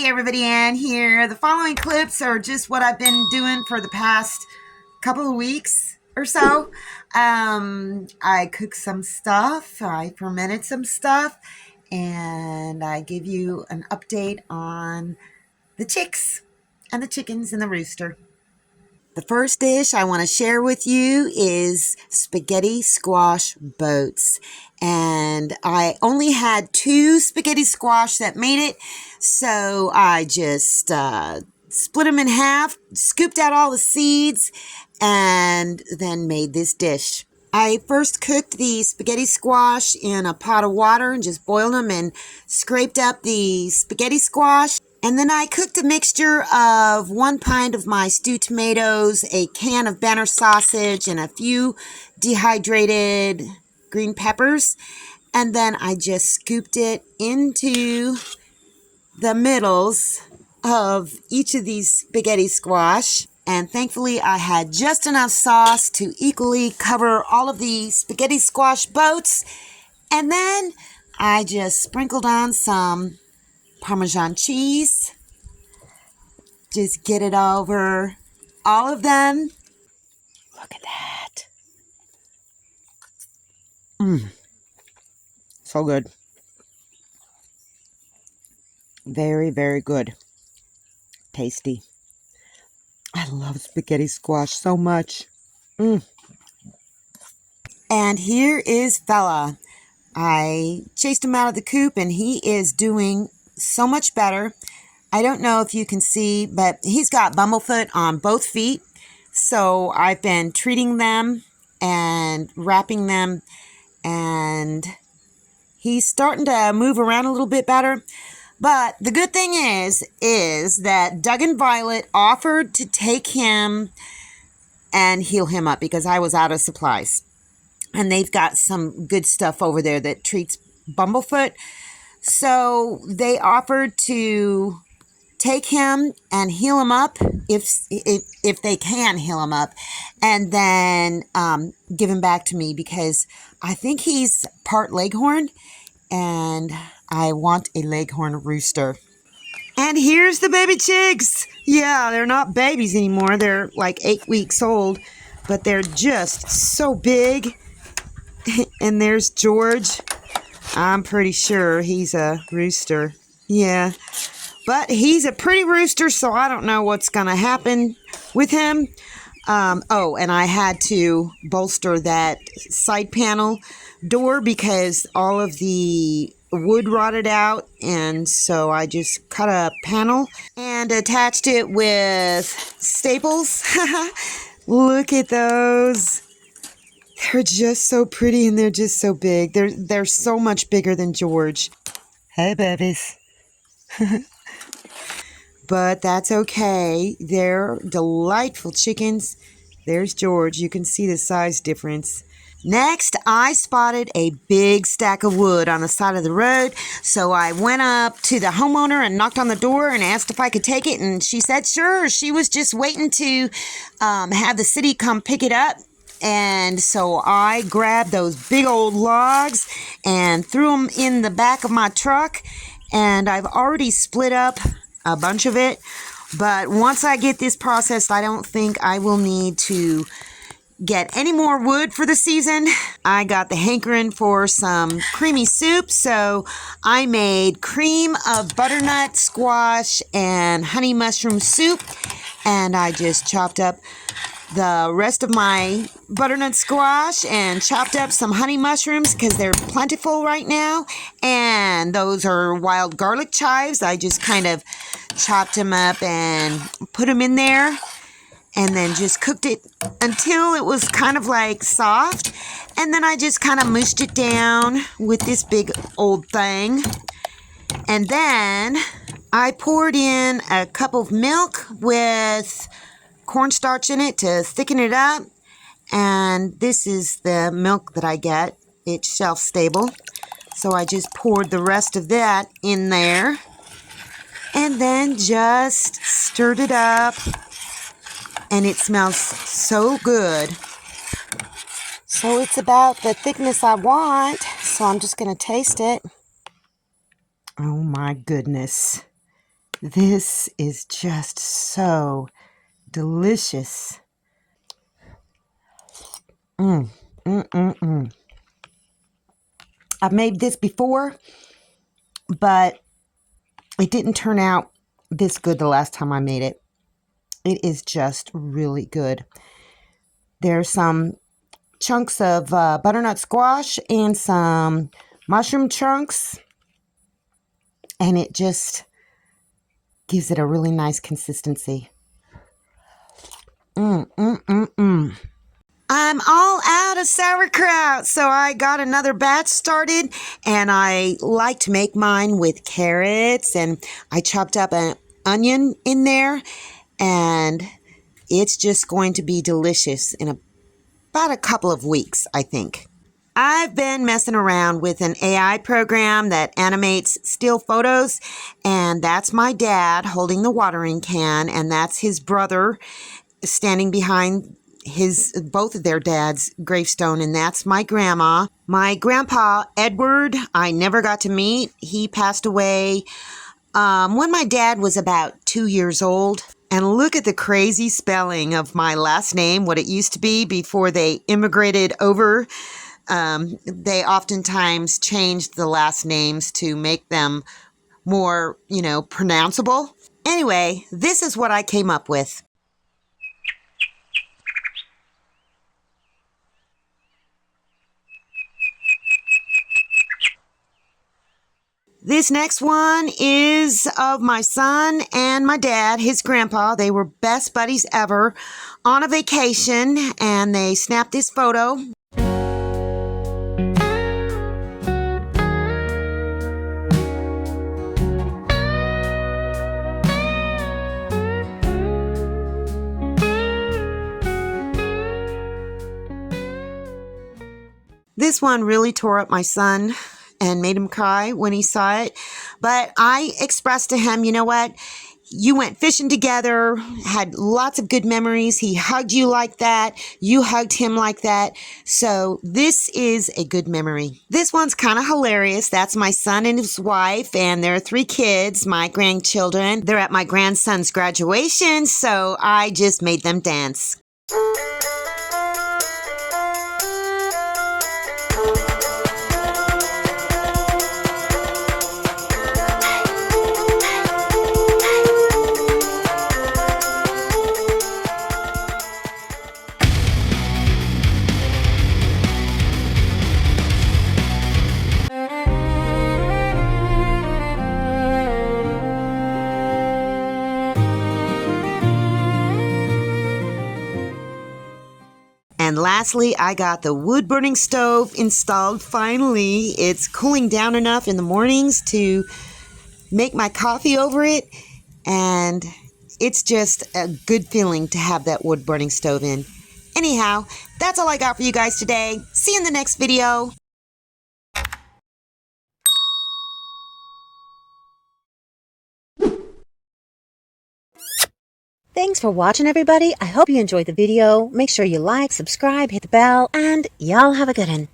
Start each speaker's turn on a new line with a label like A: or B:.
A: Hey everybody, Ann here. The following clips are just what I've been doing for the past couple of weeks or so. I cooked some stuff, I fermented some stuff, and I give you an update on the chicks and the chickens and the rooster. The first dish I want to share with you is spaghetti squash boats. And I only had 2 spaghetti squash that made it, so I just split them in half, scooped out all the seeds, and then made this dish. I first cooked the spaghetti squash in a pot of water and just boiled them and scraped up the spaghetti squash. And then I cooked a mixture of 1 pint of my stewed tomatoes, a can of banner sausage, and a few dehydrated green peppers. And then I just scooped it into the middles of each of these spaghetti squash. And thankfully I had just enough sauce to equally cover all of the spaghetti squash boats. And then I just sprinkled on some Parmesan cheese. Just get it over all of them. Look at that. So good. Very, very good. Tasty. I love spaghetti squash so much. And here is Fella. I chased him out of the coop and he is doing so much better. I don't know if you can see, but he's got bumblefoot on both feet. So I've been treating them and wrapping them, and he's starting to move around a little bit better. But the good thing is that Doug and Violet offered to take him and heal him up because I was out of supplies. And they've got some good stuff over there that treats bumblefoot. So they offered to take him and heal him up if they can heal him up, and then give him back to me because I think he's part Leghorn and I want a Leghorn rooster. And here's the baby chicks. Yeah, they're not babies anymore. They're like 8 weeks old, but they're just so big. And there's George. I'm pretty sure he's a rooster. Yeah. But he's a pretty rooster, so I don't know what's going to happen with him. Oh, and I had to bolster that side panel door because all of the wood rotted out. And so I just cut a panel and attached it with staples. Look at those. They're just so pretty and they're just so big. They're so much bigger than George. Hey, babies. But that's okay. They're delightful chickens. There's George. You can see the size difference. Next, I spotted a big stack of wood on the side of the road. So I went up to the homeowner and knocked on the door and asked if I could take it. And she said, sure. She was just waiting to have the city come pick it up. And so I grabbed those big old logs and threw them in the back of my truck. And I've already split up a bunch of it. But once I get this processed, I don't think I will need to get any more wood for the season. I got the hankering for some creamy soup. So I made cream of butternut squash and honey mushroom soup. And I just chopped up the rest of my butternut squash and chopped up some honey mushrooms because they're plentiful right now. And those are wild garlic chives. I just kind of chopped them up and put them in there and then just cooked it until it was kind of like soft. And then I just kind of mushed it down with this big old thing. And then I poured in a cup of milk with cornstarch in it to thicken it up, and this is the milk that I get. It's shelf stable, so I just poured the rest of that in there and then just stirred it up, and it smells so good. So it's about the thickness I want, so I'm just going to taste it. Oh my goodness. This is just so delicious. I've made this before, but it didn't turn out this good the last time I made it. It is just really good. There's some chunks of butternut squash and some mushroom chunks, and it just gives it a really nice consistency. I'm all out of sauerkraut, so I got another batch started, and I like to make mine with carrots, and I chopped up an onion in there, and it's just going to be delicious in about a couple of weeks, I think. I've been messing around with an AI program that animates still photos, and that's my dad holding the watering can, and that's his brother standing behind both of their dads' gravestone, and that's my grandma. My grandpa, Edward, I never got to meet. He passed away when my dad was about 2 years old. And look at the crazy spelling of my last name, what it used to be before they immigrated over. They oftentimes changed the last names to make them more, pronounceable. Anyway, this is what I came up with. This next one is of my son and my dad, his grandpa. They were best buddies ever on a vacation, and they snapped this photo. This one really tore up my son and made him cry when he saw it. But I expressed to him, you know what? You went fishing together, had lots of good memories. He hugged you like that. You hugged him like that. So this is a good memory. This one's kind of hilarious. That's my son and his wife, and there are 3 kids, my grandchildren. They're at my grandson's graduation, so I just made them dance. And lastly, I got the wood burning stove installed finally. It's cooling down enough in the mornings to make my coffee over it. And it's just a good feeling to have that wood burning stove in. Anyhow, that's all I got for you guys today. See you in the next video.
B: Thanks for watching, everybody. I hope you enjoyed the video. Make sure you like, subscribe, hit the bell, and y'all have a good one.